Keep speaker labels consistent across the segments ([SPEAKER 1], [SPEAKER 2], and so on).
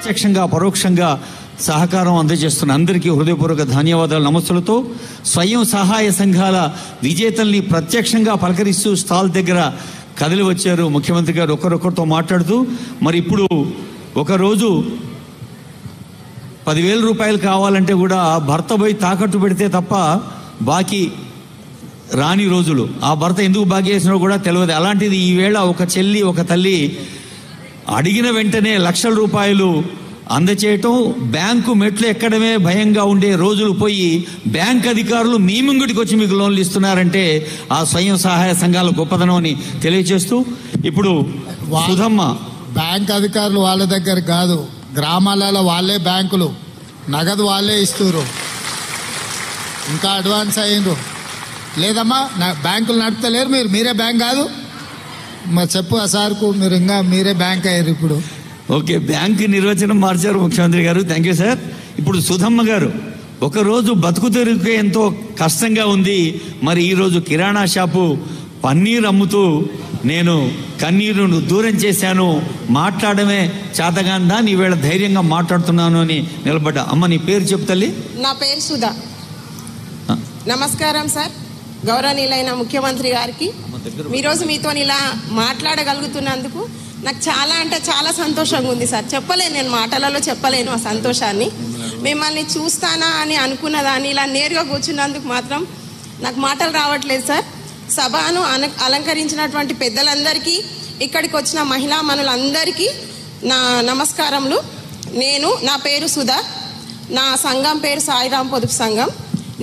[SPEAKER 1] ప్రత్యక్షంగా పరోక్షంగా సహకారం అందజేస్తున్న అందరికీ హృదయపూర్వక ధన్యవాదాలు నమస్సులతో స్వయం సహాయ సంఘాల విజేతల్ని ప్రత్యక్షంగా పలకరిస్తూ స్టాల్ దగ్గర కదిలి వచ్చారు ముఖ్యమంత్రి గారు ఒకరొకరితో మాట్లాడుతూ. మరి ఇప్పుడు ఒకరోజు 10,000 రూపాయలు కావాలంటే కూడా భర్త పోయి తాకట్టు పెడితే తప్ప బాకీ రాని రోజులు. ఆ భర్త ఎందుకు బాకీ చేసినో కూడా తెలియదు. అలాంటిది ఈవేళ ఒక చెల్లి ఒక తల్లి అడిగిన వెంటనే లక్షల రూపాయలు అందచేయటం, బ్యాంకు మెట్లు ఎక్కడమే భయంగా ఉండే రోజులు పోయి బ్యాంక్ అధికారులు మీ ముంగిటికి వచ్చి మీకు లోన్లు ఇస్తున్నారంటే ఆ స్వయం సహాయ సంఘాల గొప్పదనం అని తెలియజేస్తూ ఇప్పుడు సుధమ్మ.
[SPEAKER 2] బ్యాంక్ అధికారులు వాళ్ళ దగ్గర కాదు, గ్రామాలలో వాళ్ళే బ్యాంకులు నగదు వాళ్ళే ఇస్తున్నారు. ఇంకా అడ్వాన్స్ అయ్యిండ్రు. లేదమ్మా బ్యాంకులు నడుపుతలేరు, మీరే బ్యాంక్ కాదు. మరి చెప్పు ఆ సార్కు, మీరు ఇంకా మీరే బ్యాంక్ అయ్యారు ఇప్పుడు.
[SPEAKER 1] ఓకే, బ్యాంక్ నిర్వచనం మార్చారు ముఖ్యమంత్రి గారు. Thank you sir. ఇప్పుడు సుధమ్మ గారు, ఒకరోజు బతుకు తెరువుకే ఎంతో కష్టంగా ఉంది. మరి ఈరోజు కిరాణా షాపు పన్నీర్ అమ్ముతూ నేను కన్నీరును దూరం చేశాను, మాట్లాడమే చేతగాందా ఈవేళ ధైర్యంగా మాట్లాడుతున్నాను అని నిలబడ్డా. అమ్మ నీ పేరు చెప్తల్లి.
[SPEAKER 3] నా పేరు సుధా. నమస్కారం సార్. గౌరవనీయులైన ముఖ్యమంత్రి గారికి ఈరోజు మీతో ఇలా మాట్లాడగలుగుతున్నందుకు నాకు చాలా అంటే చాలా సంతోషంగా ఉంది సార్. చెప్పలేను, నేను మాటలలో చెప్పలేను ఆ సంతోషాన్ని. మిమ్మల్ని చూస్తానా అని అనుకున్నదాన్ని ఇలా నేరుగా కూర్చున్నందుకు మాత్రం నాకు మాటలు రావట్లేదు సార్. సభను అలంకరించినటువంటి పెద్దలందరికీ, ఇక్కడికి వచ్చిన మహిళా మనులందరికీ నా నమస్కారములు. నా పేరు సుధా, నా సంఘం పేరు సాయిరాం పొదుపు సంఘం.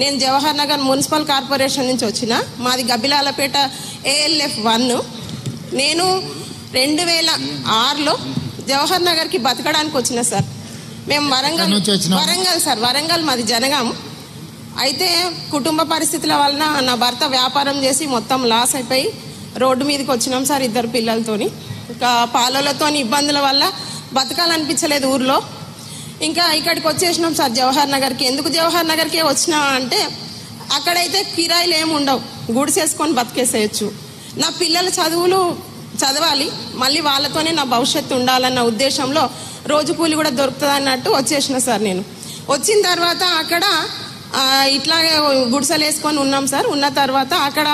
[SPEAKER 3] నేను జవహర్ నగర్ మున్సిపల్ కార్పొరేషన్ నుంచి వచ్చిన, మాది గబ్బిలాలపేట ALF 1. నేను 2006లో జవహర్ నగర్కి బతకడానికి వచ్చిన సార్. మేము వరంగల్ సార్, వరంగల్ మాది జనగాం. అయితే కుటుంబ పరిస్థితుల వలన నా భర్త వ్యాపారం చేసి మొత్తం లాస్ అయిపోయి రోడ్డు మీదకి వచ్చినాం సార్ 2 పిల్లలతోని. ఇంకా పాలలతో ఇబ్బందుల వల్ల బతకాలనిపించలేదు ఊర్లో. ఇంకా ఇక్కడికి వచ్చేసినాం సార్ జవహర్ నగర్కి. ఎందుకు జవహర్ నగర్కే వచ్చినా అంటే అక్కడైతే కిరాయిలు ఏమి ఉండవు, గుడిసేసుకొని బతికేసేయచ్చు. నా పిల్లల చదవాలి, మళ్ళీ వాళ్ళతోనే నా భవిష్యత్తు ఉండాలన్న ఉద్దేశంలో రోజు కూలి కూడా దొరుకుతుంది అన్నట్టు వచ్చేసిన సార్. నేను వచ్చిన తర్వాత అక్కడ ఇట్లాగే గుడిసెలు వేసుకొని ఉన్నాం సార్. ఉన్న తర్వాత అక్కడ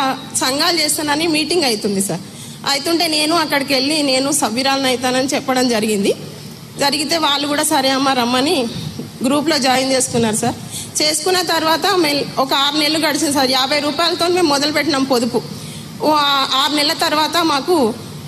[SPEAKER 3] సంఘాలు చేస్తానని మీటింగ్ అవుతుంది సార్. అవుతుంటే నేను అక్కడికి వెళ్ళి నేను సభ్యురాలను అవుతానని చెప్పడం జరిగితే వాళ్ళు కూడా సరే అమ్మ రమ్మని గ్రూప్లో జాయిన్ చేసుకున్నారు సార్. చేసుకున్న తర్వాత ఒక 6 నెలలు గడిచింది సార్. 50 రూపాయలతో మేము మొదలుపెట్టినాం పొదుపు. 6 నెలల తర్వాత మాకు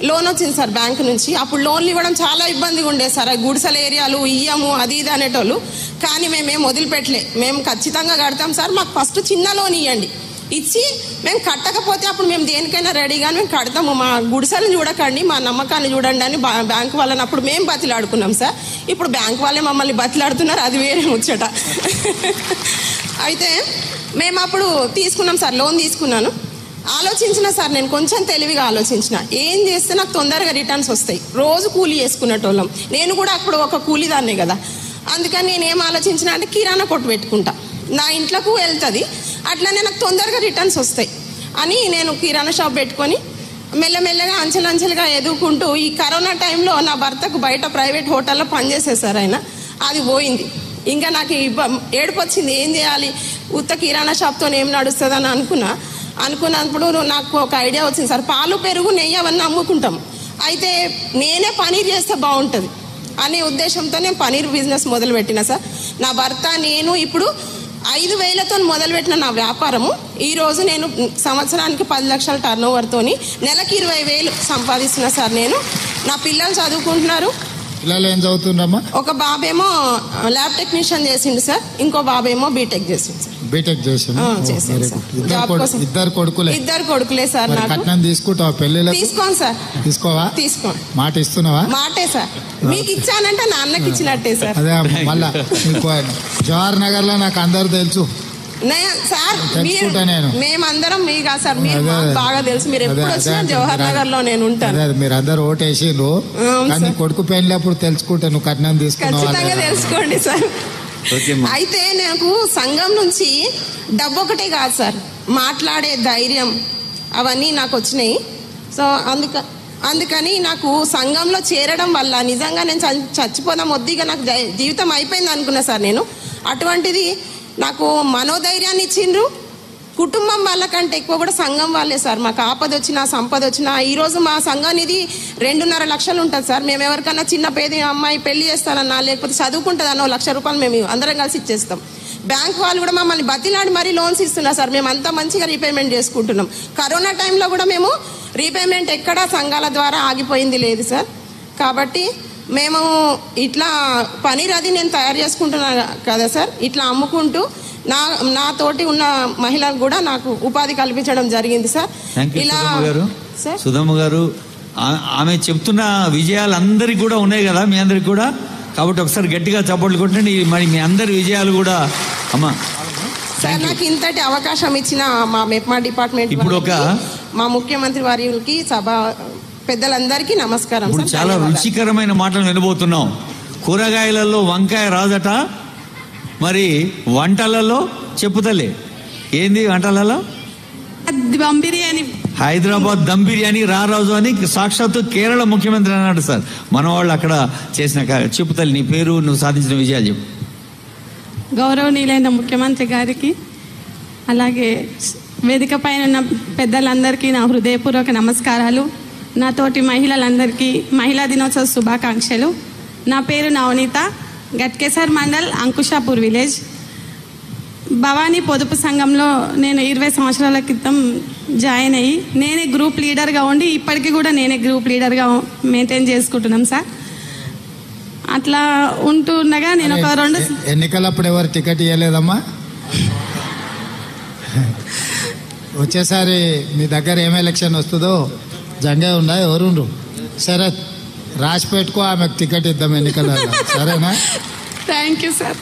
[SPEAKER 3] లోన్ వచ్చింది సార్ బ్యాంకు నుంచి. అప్పుడు లోన్లు ఇవ్వడం చాలా ఇబ్బందిగా ఉండేది సార్. గుడిసెల ఏరియాలు ఇయ్యము అది ఇది అనేటోళ్ళు. కానీ మేమేం వదిలిపెట్టలే, మేము ఖచ్చితంగా కడతాం సార్, మాకు ఫస్ట్ చిన్న లోన్ ఇవ్వండి, ఇచ్చి మేము కట్టకపోతే అప్పుడు మేము దేనికైనా రెడీగా మేము కడతాము, మా గుడిసెలను చూడకండి, మా నమ్మకాన్ని చూడండి అని బ్యాంకు వాళ్ళని అప్పుడు మేము బతిలాడుకున్నాం సార్. ఇప్పుడు బ్యాంకు వాళ్ళే మమ్మల్ని బతిలాడుతున్నారు, అది వేరే ముచ్చట. అయితే మేము అప్పుడు తీసుకున్నాం సార్, లోన్ తీసుకున్నాను. ఆలోచించిన సార్, నేను కొంచెం తెలివిగా ఆలోచించిన, ఏం చేస్తే నాకు తొందరగా రిటర్న్స్ వస్తాయి. రోజు కూలీ చేసుకునేటోళ్ళం, నేను కూడా అప్పుడు ఒక కూలీదాన్నే కదా. అందుకని నేనేం ఆలోచించిన అంటే కిరాణా కొట్టు పెట్టుకుంటా, నా ఇంట్లోకి వెళ్తుంది, అట్లనే నాకు తొందరగా రిటర్న్స్ వస్తాయి అని నేను కిరాణా షాప్ పెట్టుకొని మెల్లమెల్లగా అంచెలంచెలుగా ఎదుగుకుంటూ ఈ కరోనా టైంలో నా భర్తకు బయట ప్రైవేట్ హోటల్లో పనిచేసేసారు ఆయన. అది పోయింది. ఇంకా నాకు ఏడుపు వచ్చింది, ఏం చేయాలి, ఉత్త కిరాణా షాప్తో ఏం నడుస్తుంది అని అనుకున్నప్పుడు నాకు ఒక ఐడియా వచ్చింది సార్. పాలు పెరుగు నెయ్యి అవన్నీ అమ్ముకుంటాం, అయితే నేనే పనీర్ చేస్తే బాగుంటుంది అనే ఉద్దేశంతో నేను పనీర్ బిజినెస్ మొదలుపెట్టిన సార్. నా భర్త నేను ఇప్పుడు 5,000తో మొదలుపెట్టిన నా వ్యాపారము ఈరోజు నేను సంవత్సరానికి 10 లక్షల టర్నోవర్తోని నెలకి 20,000 సంపాదిస్తున్నా సార్. నేను నా పిల్లలు చదువుకుంటున్నారు.
[SPEAKER 2] పిల్లలు ఏం చదువుతున్నారమ్మా?
[SPEAKER 3] ఒక బాబేమో ల్యాబ్ టెక్నీషియన్ చేసిండు సార్, ఇంకో బాబేమో బీటెక్ చేసిండు సార్.
[SPEAKER 2] బీటెక్ చేసిండు. ఇద్దరు
[SPEAKER 3] కొడుకులే సార్. నాకు
[SPEAKER 2] కట్నం తీసుకుంటావా పెళ్ళిలో?
[SPEAKER 3] తీసుకోండి సార్.
[SPEAKER 2] తీసుకోవా?
[SPEAKER 3] తీసుకోండి.
[SPEAKER 2] మాట ఇస్తున్నావా?
[SPEAKER 3] మాటే సార్, మీకు ఇచ్చానంటే నా అన్నకి ఇచ్చినట్టే సార్.
[SPEAKER 2] అదే మళ్ళా జవహర్ నగర్ లో నాకు అందరు తెలుసు
[SPEAKER 3] సార్. మేమందరం మీ కాదు సార్, మీరు బాగా తెలుసు. మీరు ఎప్పుడు వచ్చినా జవహర్ నగర్ లో నేను ఉంటాను.
[SPEAKER 2] మీరు అందరు ఓటేసిండ్రు, కానీ కొడుకు పెళ్ళినప్పుడు తెలుసుకుంటా నువ్వు కట్నం తీసుకున్నావు.
[SPEAKER 3] ఖచ్చితంగా తెలుసుకోండి సార్. అయితే నాకు సంఘం నుంచి డబ్బు ఒకటే కాదు సార్, మాట్లాడే ధైర్యం అవన్నీ నాకు వచ్చినాయి. సో అందుకని నాకు సంఘంలో చేరడం వల్ల నిజంగా నేను చచ్చిపోదాం వద్దిగా నాకు జీవితం అయిపోయింది అనుకున్నా సార్ నేను. అటువంటిది నాకు మనోధైర్యాన్ని ఇచ్చిండ్రు. కుటుంబం వాళ్ళకంటే ఎక్కువ కూడా సంఘం వాళ్ళే సార్. మాకు ఆపద వచ్చినా సంపద వచ్చినా, ఈరోజు మా సంఘానిది 2.5 లక్షలు ఉంటుంది సార్. మేము ఎవరికన్నా చిన్న పేద అమ్మాయి పెళ్లి చేస్తానన్నా లేకపోతే చదువుకుంటుందన్న ₹1,00,000 మేము అందరం కలిసి ఇచ్చేస్తాం. బ్యాంక్ వాళ్ళు కూడా మమ్మల్ని బతిలాడి మరీ లోన్స్ ఇస్తున్నారు సార్. మేము అంతా మంచిగా రీపేమెంట్ చేసుకుంటున్నాం. కరోనా టైంలో కూడా మేము రీపేమెంట్ ఎక్కడా సంఘాల ద్వారా ఆగిపోయింది లేదు సార్. కాబట్టి మేము ఇట్లా పనీర్ అది నేను తయారు చేసుకుంటున్నాను కదా సార్. ఇట్లా అమ్ముకుంటూ నాతోటి ఉన్న మహిళలకు కూడా నాకు ఉపాధి కల్పించడం జరిగింది సార్. ఇలా
[SPEAKER 1] సుధమ్మ గారు ఆమె చెప్తున్న విజయాలు అందరికి కూడా ఉన్నాయి కదా, మీ అందరికి కూడా. కాబట్టి ఒకసారి గట్టిగా చప్పట్లు కొట్టండి. మరి మీ అందరి విజయాలు కూడా అమ్మా
[SPEAKER 3] సార్. నాకు ఇంతటి అవకాశం ఇచ్చిన మా మెప్మా డిపార్ట్మెంట్
[SPEAKER 1] ఇప్పుడు
[SPEAKER 3] మా ముఖ్యమంత్రి వారికి సభ పెద్దలందరికీ నమస్కారం.
[SPEAKER 1] చాలా రుచికరమైన మాటలు వినబోతున్నాం. కూరగాయలలో వంకాయ రాజట, మరి వంటలలో చెప్పుతలే ఏంది వంటలలో
[SPEAKER 4] దమ్ బిర్యానీ,
[SPEAKER 1] హైదరాబాద్ దమ్ బిర్యానీ రారాజు అని సాక్షాత్తు కేరళ ముఖ్యమంత్రి అన్నాడు సార్. మన వాళ్ళు అక్కడ చేసిన చెప్పుతల్లి. నీ పేరు, నువ్వు సాధించిన విజయాలు చెప్పు.
[SPEAKER 4] గౌరవనీయులైన ముఖ్యమంత్రి గారికి, అలాగే వేదిక పైన ఉన్న పెద్దలందరికీ నా హృదయపూర్వక నమస్కారాలు. నాతోటి మహిళలందరికీ మహిళా దినోత్సవ శుభాకాంక్షలు. నా పేరు నవనీత, గట్కేసర్ మండల్, అంకుషాపూర్ విలేజ్. భవానీ పొదుపు సంఘంలో నేను 20 సంవత్సరాల క్రితం జాయిన్ అయ్యి నేనే గ్రూప్ లీడర్గా ఉండి ఇప్పటికీ కూడా నేనే గ్రూప్ లీడర్గా మెయింటైన్ చేసుకుంటున్నాం సార్. అట్లా ఉంటుండగా నేను ఒక 2
[SPEAKER 2] ఎన్నికలప్పుడు ఎవరు టికెట్ ఇవ్వలేదమ్మా? వచ్చేసారి మీ దగ్గర ఏం ఎలక్షన్ వస్తుందో జంగే ఉండా ఎవరుండ్రు? సరే రాసి పెట్టుకో, ఆమెకు టికెట్ ఇద్దాం ఎన్నికలలో, సరేనా?
[SPEAKER 4] Thank you sir.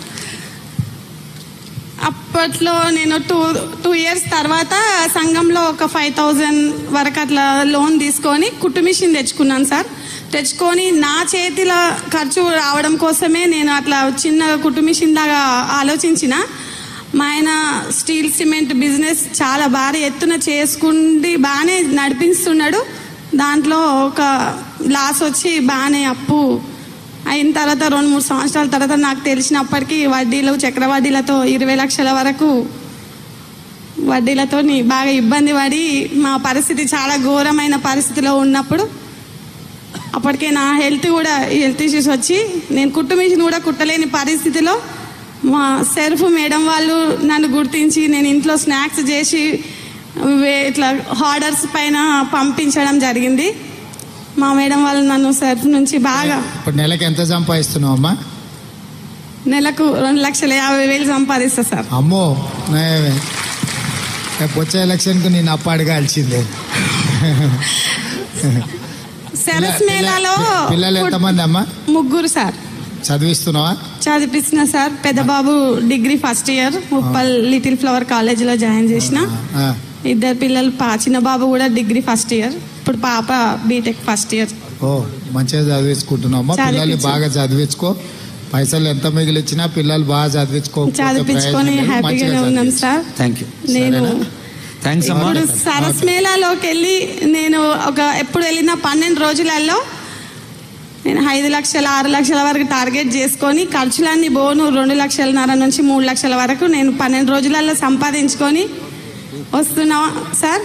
[SPEAKER 4] అప్పట్లో నేను 2 ఇయర్స్ తర్వాత సంఘంలో ఒక 5,000 వరకు అట్లా లోన్ తీసుకొని కుట్టు మిషన్ తెచ్చుకున్నాను సార్. తెచ్చుకొని నా చేతిలో ఖర్చు రావడం కోసమే నేను అట్లా చిన్న కుట్టు మిషన్ లాగా ఆలోచించిన. మా ఆయన స్టీల్ సిమెంట్ బిజినెస్ చాలా భారీ ఎత్తున చేసుకుండి బాగానే నడిపిస్తున్నాడు. దాంట్లో ఒక లాస్ వచ్చి బాగానే అప్పు అయిన తర్వాత 2-3 సంవత్సరాల తర్వాత నాకు తెలిసినప్పటికీ వడ్డీలు, చక్రవడ్డీలతో 20 లక్షల వరకు వడ్డీలతో బాగా ఇబ్బంది పడి మా పరిస్థితి చాలా ఘోరమైన పరిస్థితిలో ఉన్నప్పుడు అప్పటికే నా హెల్త్ ఇష్యూస్ వచ్చి నేను కుట్టు మిషన్ కూడా కుట్టలేని పరిస్థితిలో మా సెర్ఫ్ మేడం వాళ్ళు నన్ను గుర్తించి నేను ఇంట్లో స్నాక్స్ చేసి ఇట్లా ఆర్డర్స్ పైన పంపించడం జరిగింది. మా మేడం వాళ్ళు నన్ను సెర్ఫ్ నుంచి బాగా.
[SPEAKER 2] ఇప్పుడు నెలకు ఎంత సంపాదిస్తున్నావు అమ్మా?
[SPEAKER 4] నెలకు 2,50,000 సంపాదిస్తా సార్.
[SPEAKER 2] అమ్మో, వచ్చే ఎలక్షన్కు నేను అప్పు అడగాల్సిందే.
[SPEAKER 4] సెరస్ మేళాలో
[SPEAKER 2] పిల్లలు ఎంతమంది అమ్మా?
[SPEAKER 4] 3 సార్.
[SPEAKER 2] చదివిస్తున్నావా?
[SPEAKER 4] చదివిస్తున్నా సార్. పెద్ద బాబు degree first year Uppal little flower కాలేజీలో జాయిన్ చేసిన. 2 పిల్లలు, చిన్న బాబు కూడా డిగ్రీ ఫస్ట్ ఇయర్, ఇప్పుడు పాప బీటెక్ ఫస్ట్ ఇయర్.
[SPEAKER 2] ఓ, మంచిగా చదివించుకుంటున్నావా? పిల్లల్ని బాగా చదివించుకో. పైసలు ఎంత మిగిలిచ్చినా పిల్లలు బాగా
[SPEAKER 4] చదివించుకొని హ్యాపీగానే ఉన్నాం సార్. నేను ఇప్పుడు సరస్ మేళాలోకి వెళ్ళి నేను ఎప్పుడు వెళ్ళిన 12 రోజులలో నేను 5 లక్షల 6 లక్షల వరకు టార్గెట్ చేసుకొని ఖర్చులన్నీ బోను 2,50,000 నుంచి 3 లక్షల వరకు నేను 12 రోజులలో సంపాదించుకొని వస్తున్నా సార్.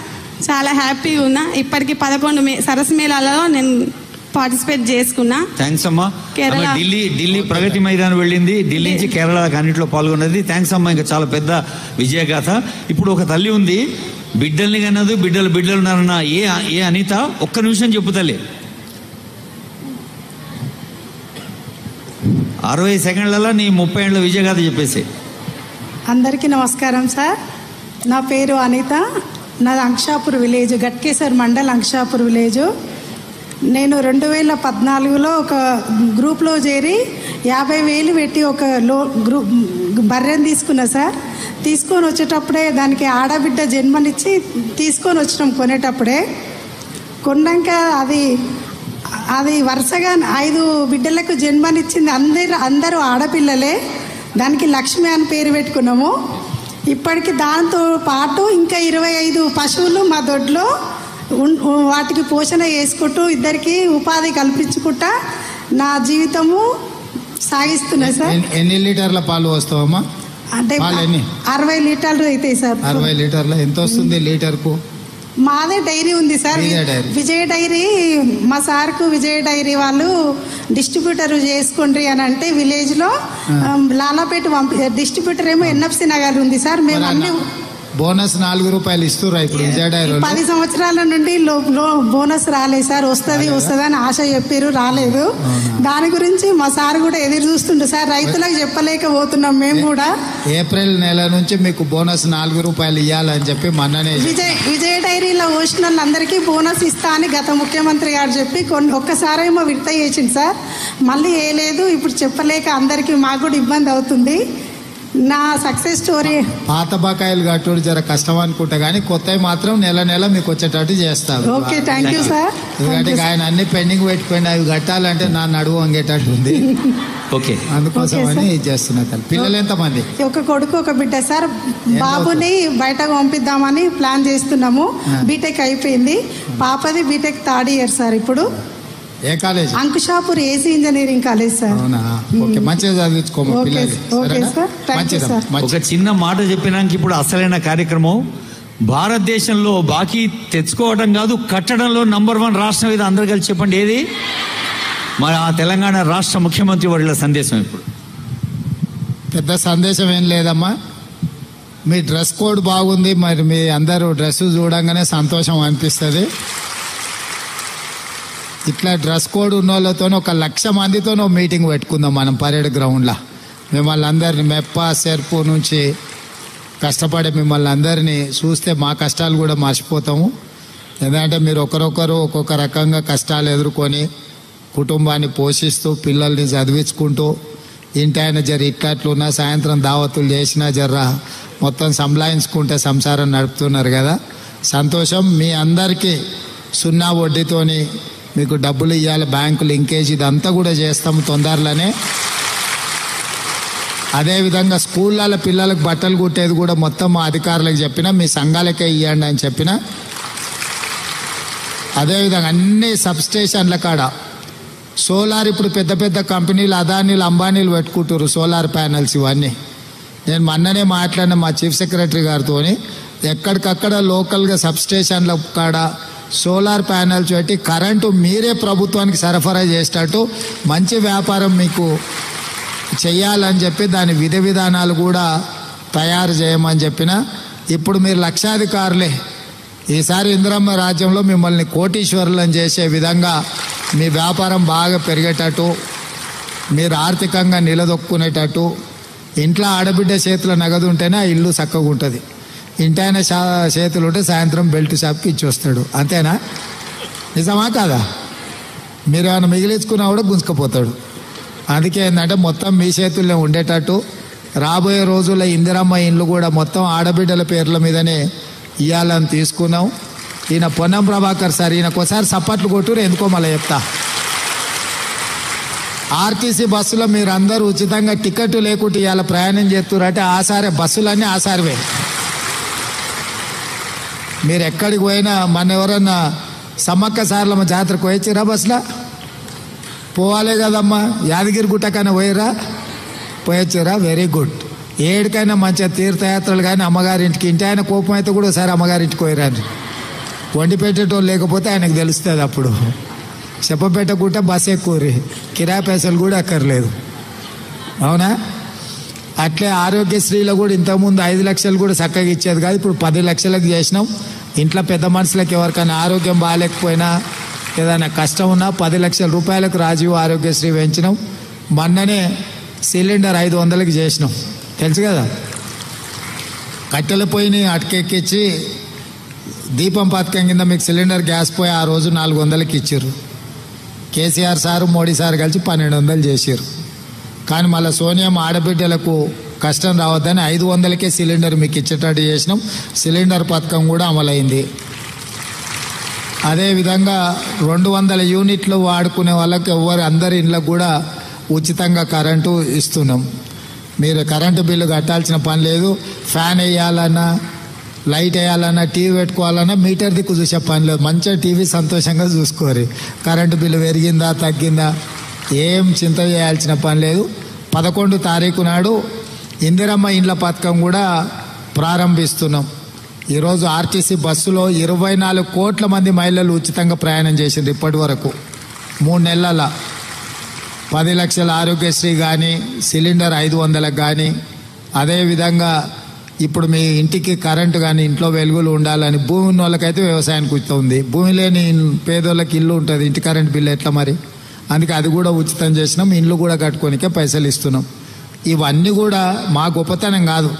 [SPEAKER 4] చాలా హ్యాపీగా ఉన్నా. ఇప్పటికి 11 సరస్ మేళాలలో నేను పార్టిసిపేట్ చేసుకున్నా.
[SPEAKER 1] థ్యాంక్స్ అమ్మా. ఢిల్లీ ప్రగతి మైదానం వెళ్ళింది, ఢిల్లీ నుంచి కేరళ అన్నింటిలో పాల్గొన్నది. థ్యాంక్స్ అమ్మా. ఇంకా చాలా పెద్ద విజయగాథ. ఇప్పుడు ఒక తల్లి ఉంది, బిడ్డల్ని కన్నదు, బిడ్డలు ఉన్నారన్న ఏ అనిత, ఒక్క నిమిషం చెప్పు తల్లి. 60 సెకండ్లలో నీ 30 ఏళ్ళ విజయగాథ చెప్పేసి.
[SPEAKER 5] అందరికీ నమస్కారం సార్. నా పేరు అనిత, నాది అంక్షాపూర్ విలేజ్, గట్కేసర్ మండల్, అంక్షాపూర్ విలేజ్. నేను 2014లో ఒక గ్రూప్లో చేరి 50,000 పెట్టి ఒక బర్రెని తీసుకున్నా సార్. తీసుకొని వచ్చేటప్పుడే దానికి ఆడబిడ్డ జన్మనిచ్చి తీసుకొని వచ్చినాం. కొనేటప్పుడే కొన్నాక అది వరుసగా 5 బిడ్డలకు జన్మనిచ్చింది. అందరూ ఆడపిల్లలే. దానికి లక్ష్మి అని పేరు పెట్టుకున్నాము. ఇప్పటికి దాంతో పాటు ఇంకా 25 పశువులు మా దొడ్లో వాటికి పోషణ చేసుకుంటూ ఇద్దరికి ఉపాధి కల్పించుకుంటా నా జీవితము సాగిస్తున్నా సార్.
[SPEAKER 2] ఎన్ని లీటర్ల పాలు వస్తావమ్మా?
[SPEAKER 5] అంటే 60 లీటర్లు అవుతాయి సార్.
[SPEAKER 2] 60 లీటర్ల ఎంత వస్తుంది లీటర్కు?
[SPEAKER 5] మాదే డైరీ ఉంది సార్, విజయ డైరీ. మా సార్కు విజయ డైరీ వాళ్ళు డిస్ట్రిబ్యూటర్ చేసుకోండి అని అంటే విలేజ్ లో లాలాపేట డిస్ట్రిబ్యూటర్ ఏమో ఎన్ఎఫ్సి నగర్ ఉంది సార్. మేము అన్ని
[SPEAKER 2] బోనస్ 4 రూపాయలు ఇస్తున్నారు ఇప్పుడు విజయ డైరీ.
[SPEAKER 5] 10 సంవత్సరాల నుండి బోనస్ రాలేదు సార్. వస్తుంది అని ఆశ చెప్పారు, రాలేదు. దాని గురించి మా సార్ కూడా ఎదురు చూస్తుండే సార్. రైతులకు చెప్పలేకపోతున్నాం మేము కూడా.
[SPEAKER 2] ఏప్రిల్ నెల నుంచి మీకు బోనస్ 4 రూపాయలు ఇవ్వాలని చెప్పి మొన్ననే
[SPEAKER 5] విజయ డైరీలో పోసిన వాళ్ళందరికీ బోనస్ ఇస్తా అని గత ముఖ్యమంత్రి గారు చెప్పి ఒక్కసారేమో విడత చేసింది సార్. మళ్ళీ వేయలేదు. ఇప్పుడు చెప్పలేక అందరికీ మాకు కూడా ఇబ్బంది అవుతుంది. నా సక్సెస్ స్టోరీ
[SPEAKER 2] పాత బకాయిలు కట్టుడు జర కష్టం అనుకుంటా కానీ కొత్తవి మాత్రం నెల నెల మీకు వచ్చేటట్టు చేస్తారు.
[SPEAKER 5] Okay, thank you sir.
[SPEAKER 2] ఎందుకంటే ఆయన అన్ని పెండింగ్ పెట్టుకుని అవి కట్టాలంటే నా నడువు వంగేటట్టు ఉంది.
[SPEAKER 1] ఓకే,
[SPEAKER 2] అందుకోసమని ఇది చేస్తున్నా. పిల్లలు ఎంతమంది?
[SPEAKER 5] ఒక కొడుకు ఒక బిడ్డ సార్. బాబుని బయటకు పంపిద్దామని ప్లాన్ చేస్తున్నాము. బీటెక్ అయిపోయింది. పాపది బీటెక్ 3rd ఇయర్ సార్. ఇప్పుడు
[SPEAKER 2] ఏ college?
[SPEAKER 5] Ankushapur AC engineering college sir.
[SPEAKER 2] అవునా, ఓకే, మంచిగా చదివించుకోమా పిల్లలు.
[SPEAKER 1] ఒక చిన్న మాట చెప్పినాక ఇప్పుడు అసలైన కార్యక్రమం. భారతదేశంలో బాకీ తెచ్చుకోవడం కాదు, కట్టడంలో నంబర్ 1 రాష్ట్రం ఇది. అందరు కలిసి చెప్పండి ఏది? మన తెలంగాణ రాష్ట్ర ముఖ్యమంత్రి వర్యుల సందేశం. ఇప్పుడు
[SPEAKER 2] పెద్ద సందేశం ఏం లేదమ్మా. మీ డ్రెస్ కోడ్ బాగుంది. మరి మీ అందరూ డ్రెస్ చూడంగానే సంతోషం అనిపిస్తుంది. ఇట్లా డ్రెస్ కోడ్ ఉన్న వాళ్ళతో 1,00,000 మందితో మీటింగ్ పెట్టుకుందాం మనం పరేడ్ గ్రౌండ్లో. మిమ్మల్ని అందరినీ మెప్ప సెర్పు నుంచి కష్టపడే మిమ్మల్ని అందరినీ చూస్తే మా కష్టాలు కూడా మర్చిపోతాము. ఎందుకంటే మీరు ఒకరొకరు ఒక్కొక్క రకంగా కష్టాలు ఎదుర్కొని కుటుంబాన్ని పోషిస్తూ పిల్లల్ని చదివించుకుంటూ ఇంటి ఆయన జర ఇట్లట్లున్నా సాయంత్రం దావతులు చేసినా జర్రా మొత్తం సంలాయించుకుంటే సంసారం నడుపుతున్నారు కదా. సంతోషం. మీ అందరికీ 0 వడ్డీతోని మీకు డబ్బులు ఇవ్వాలి, బ్యాంకు లింకేజ్ ఇదంతా కూడా చేస్తాము తొందరలోనే. అదేవిధంగా స్కూళ్ళ పిల్లలకు బట్టలు కుట్టేది కూడా మొత్తం మా అధికారులకు చెప్పిన, మీ సంఘాలకే ఇవ్వండి అని చెప్పిన. అదేవిధంగా అన్ని సబ్స్టేషన్ల కాడ సోలార్ ఇప్పుడు పెద్ద పెద్ద కంపెనీలు అదానీలు అంబానీలు పెట్టుకుంటారు సోలార్ ప్యానెల్స్ ఇవన్నీ. నేను మొన్ననే మాట్లాడిన మా చీఫ్ సెక్రటరీ గారితో, ఎక్కడికక్కడ లోకల్గా సబ్స్టేషన్ల కాడ సోలార్ ప్యానెల్స్ పెట్టి కరెంటు మీరే ప్రభుత్వానికి సరఫరా చేసేటట్టు మంచి వ్యాపారం మీకు చెయ్యాలని చెప్పి దాని విధి విధానాలు కూడా తయారు చేయమని చెప్పిన. ఇప్పుడు మీరు లక్షాధికారులే. ఈసారి ఇందిరమ్మ రాజ్యంలో మిమ్మల్ని కోటీశ్వరులను చేసే విధంగా మీ వ్యాపారం బాగా పెరిగేటట్టు, మీరు ఆర్థికంగా నిలదొక్కునేటట్టు. ఇంట్లో ఆడబిడ్డ చేతుల నగదు ఉంటేనే ఆ ఇల్లు చక్కగా ఉంటుంది. ఇంటైన చేతులు ఉంటే సాయంత్రం బెల్ట్ షాప్కి ఇచ్చి వస్తాడు. అంతేనా? నిజమా కాదా? మీరు ఏమైనా మిగిలించుకున్నా కూడా గుంజుకపోతాడు. అందుకే ఏంటంటే మొత్తం మీ చేతుల్లో ఉండేటట్టు రాబోయే రోజుల్లో ఇందిరమ్మ ఇండ్లు కూడా మొత్తం ఆడబిడ్డల పేర్ల మీదనే ఇవ్వాలని తీసుకున్నాం. ఈయన పొన్నం ప్రభాకర్ సార్, ఈయనకోసారి సప్పట్లు కొట్టురు. ఎందుకో మళ్ళీ చెప్తా. ఆర్టీసీ బస్సులో మీరు అందరూ ఉచితంగా టికెట్ లేకుండా ఇవాళ ప్రయాణం చేస్తున్నారంటే ఆసారే బస్సులన్నీ ఆసారివే. మీరు ఎక్కడికి పోయినా మన ఎవరన్నా సమ్మక్క సార్లమ్మ జాతరకు పోయిచ్చిరా బస్సులో? పోవాలే కదమ్మా. యాదగిరి గుట్టకైనా పోయిరా? పోయొచ్చారా? Very good. ఏడికైనా మంచిగా తీర్థయాత్రలు కానీ అమ్మగారింటికి, ఇంటి ఆయన కోపం అయితే కూడా ఒకసారి అమ్మగారింటికి పోయిరాని. వండి పెట్టేటోళ్ళు లేకపోతే ఆయనకు తెలుస్తుంది. అప్పుడు చెప్పపెట్టకుంటే బస్సు ఎక్కువ, కిరాయి పైసలు కూడా అక్కర్లేదు. అవునా? అట్లే ఆరోగ్యశ్రీలో కూడా ఇంతకుముందు 5 లక్షలు కూడా చక్కగా ఇచ్చేది కాదు, ఇప్పుడు 10 లక్షలకు చేసినాం. ఇంట్లో పెద్ద మనుషులకు ఎవరికైనా ఆరోగ్యం బాగాలేకపోయినా ఏదైనా కష్టం ఉన్నా 10 లక్షల రూపాయలకు రాజీవ్ ఆరోగ్యశ్రీ వేయించినాం. మొన్ననే సిలిండర్ 500కి చేసినాం. తెలుసు కదా. కట్టెల పొయ్యిని అటకెక్కించి దీపం పథకం కింద మీకు సిలిండర్ గ్యాస్ పోయి ఆ రోజు 400కి ఇచ్చారు. కేసీఆర్ సారు మోడీ సార్ కలిసి 1200 చేశారు. కానీ మళ్ళీ సోనియా ఆడబిడ్డలకు కష్టం రావద్దని 500కే సిలిండర్ మీకు ఇచ్చేటట్టు చేసినాం. సిలిండర్ పథకం కూడా అమలైంది. అదేవిధంగా 200 యూనిట్లు వాడుకునే వాళ్ళకి అందరి ఇళ్ళకు కూడా ఉచితంగా కరెంటు ఇస్తున్నాం. మీరు కరెంటు బిల్లు కట్టాల్సిన పని లేదు. ఫ్యాన్ వేయాలన్నా లైట్ వేయాలన్నా టీవీ పెట్టుకోవాలన్నా మీటర్ దిక్కు చూసే పని లేదు. మంచిగా టీవీ సంతోషంగా చూసుకోరు. కరెంటు బిల్లు పెరిగిందా తగ్గిందా ఏం చింత చేయాల్సిన పని లేదు. 11 తారీఖు నాడు ఇందిరమ్మ ఇండ్ల పథకం కూడా ప్రారంభిస్తున్నాం. ఈరోజు ఆర్టీసీ బస్సులో 24 కోట్ల మంది మహిళలు ఉచితంగా ప్రయాణం చేసింది ఇప్పటి వరకు 3 నెలల. 10 లక్షల ఆరోగ్యశ్రీ కానీ, సిలిండర్ 500 కానీ, అదేవిధంగా ఇప్పుడు మీ ఇంటికి కరెంటు కానీ ఇంట్లో వెలుగులు ఉండాలని, భూమి ఉన్న వాళ్ళకైతే వ్యవసాయానికి ఉచితం ఉంది, భూమి లేని పేదోళ్ళకి ఇల్లు ఉంటుంది, ఇంటి కరెంటు బిల్లు ఎట్లా మరి, అందుకే అది కూడా ఉచితం చేసినాం. ఇండ్లు కూడా కట్టుకోనికే పైసలు ఇస్తున్నాం. ఇవన్నీ కూడా మా గొప్పతనం కాదు,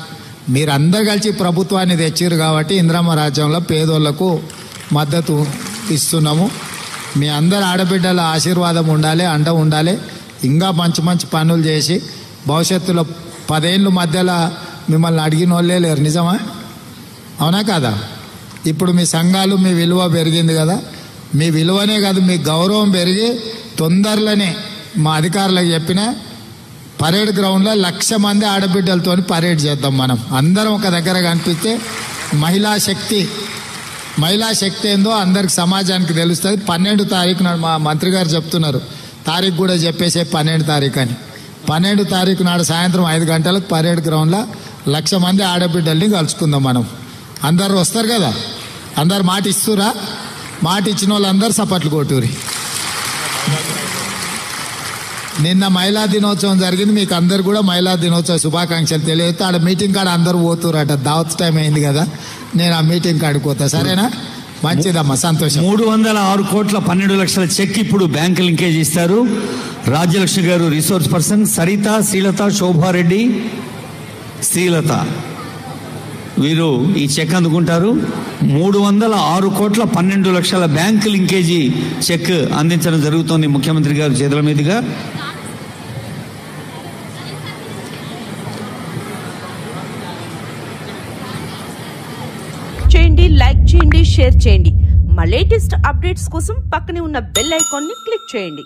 [SPEAKER 2] మీరందరు కలిసి ప్రభుత్వాన్ని తెచ్చిరు కాబట్టి ఇందిరమ్మ రాజ్యంలో పేదోళ్లకు మద్దతు ఇస్తున్నాము. మీ అందరు ఆడబిడ్డల ఆశీర్వాదం ఉండాలి, అండ ఉండాలి. ఇంకా మంచి మంచి పనులు చేసి భవిష్యత్తులో 10 ఏళ్ళ మధ్యలో మిమ్మల్ని అడిగిన వాళ్ళే లేరు. నిజమా? అవునా కాదా? ఇప్పుడు మీ సంఘాలు మీ విలువ పెరిగింది కదా, మీ విలువనే కాదు మీ గౌరవం పెరిగి తొందరలోనే మా అధికారులకు చెప్పిన పరేడ్ గ్రౌండ్లో 1,00,000 మంది ఆడబిడ్డలతో పరేడ్ చేద్దాం. మనం అందరం ఒక దగ్గర కనిపిస్తే మహిళా శక్తి ఏందో అందరికి సమాజానికి తెలుస్తుంది. 12 తారీఖు నాడు మా మంత్రి గారు చెప్తున్నారు, తారీఖు కూడా చెప్పేసే 12 తారీఖు అని. 12 తారీఖు నాడు సాయంత్రం 5 గంటలకు పరేడ్ గ్రౌండ్లో 1,00,000 మంది ఆడబిడ్డల్ని కలుసుకుందాం మనం. అందరు వస్తారు కదా, అందరు మాట ఇస్తురా? మాట ఇచ్చిన వాళ్ళందరూ సపట్లు కొట్టురి. నిన్న మహిళా దినోత్సవం జరిగింది, మీకు అందరు కూడా మహిళా దినోత్సవ శుభాకాంక్షలు తెలియదు. ఆడ మీటింగ్ కాడ అందరూ పోతురట, దావత్ టైం అయింది కదా, నేను ఆ మీటింగ్ కాడికి పోతా. సరేనా? మంచిదమ్మా, సంతోషం.
[SPEAKER 1] 306 కోట్ల 12 లక్షల చెక్ ఇప్పుడు బ్యాంకు లింకేజ్ ఇస్తారు. రాజ్యలక్ష్మి గారు రిసోర్స్ పర్సన్, సరిత, శ్రీలత, శోభారెడ్డి, శ్రీలత వీరు ఈ చెక్ అందుకుంటారు. 306 కోట్ల 12 లక్షల బ్యాంకు లింకేజీ చెక్ అందించడం జరుగుతోంది ముఖ్యమంత్రి గారు చేతుల మీదుగా.
[SPEAKER 6] చేయండి, లైక్ చేయండి, షేర్ చేయండి. మా లేటెస్ట్ అప్డేట్స్ కోసం పక్కనే ఉన్న బెల్ ఐకాన్ ని క్లిక్ చేయండి.